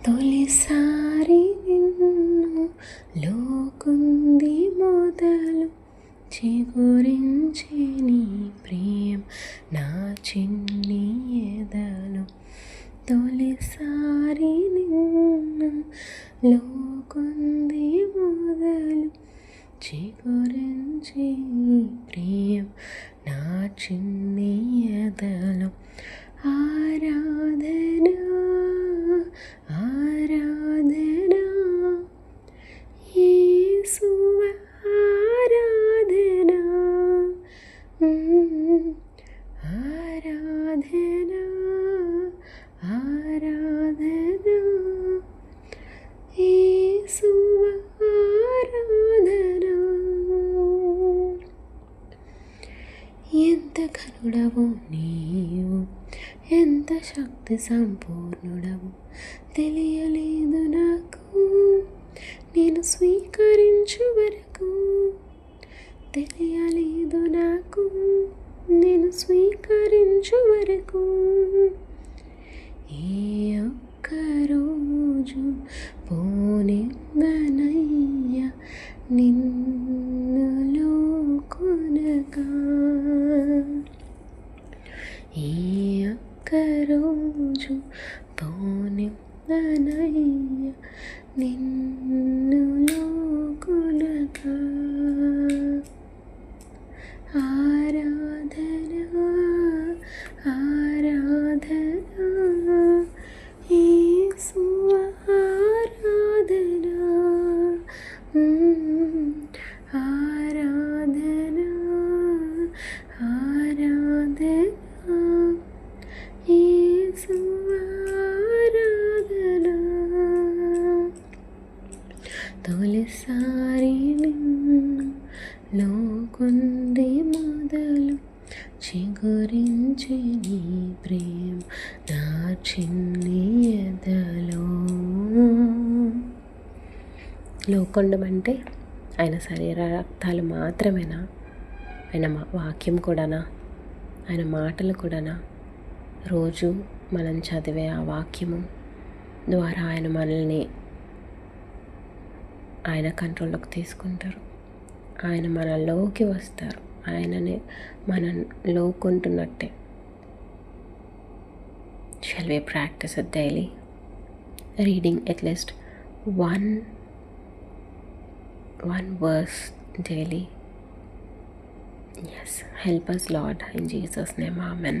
తొలిసారి నిన్ను లోకుంది మొదలు చిగురించి నీ ప్రియం నా చిన్ని ఎదలు. తొలిసారి నిన్ను లోకుంది మొదలు చిగురించి నీ ప్రియం నా చిన్ని ఎదలు. ఆరాధన ఆరాధన యేసువ ఆరాధన ఆరాధన ఆరాధన యేసువ ఆరాధన. ఎంత ఘనుడవు నీవు, ఎంత శక్తి సంపూర్ణుడవు, తెలియలేదు నాకు నేను స్వీకరించు వరకు. తెలియలేదు నాకు నేను స్వీకరించు వరకు. ఏ ఒక్కరోజు పోనివ్వనయ్యా నిన్ను లోకొనగా. ఏ ఒక్కరోజు పోనివ్వనయ్యా నిన్ను లోకొనగా. ఆరాధన ఆరాధన యేసువ ఆరాధన ఆరాధన ఆరాధన యేసువ ఆరాధన. తొలిసారి నిన్ను లోకుంది మొదలు చిగురించి నీ ప్రేమ నా చిన్ని ఎదలో. లోకొండం అంటే ఆయన శరీర రక్తాలు మాత్రమేనా? ఆయన వాక్యం కూడానా? ఆయన మాటలు కూడానా? రోజు మనం చదివే ఆ వాక్యము ద్వారా ఆయన మనల్ని ఆయన కంట్రోల్లోకి తీసుకుంటారు. ఆయన మనలోకి వస్తారు. ఆయనని మనం లోకుంటున్నట్టే. Shall we practice it daily? Reading at least one verse daily. Yes, help us, Lord. In Jesus' name, Amen.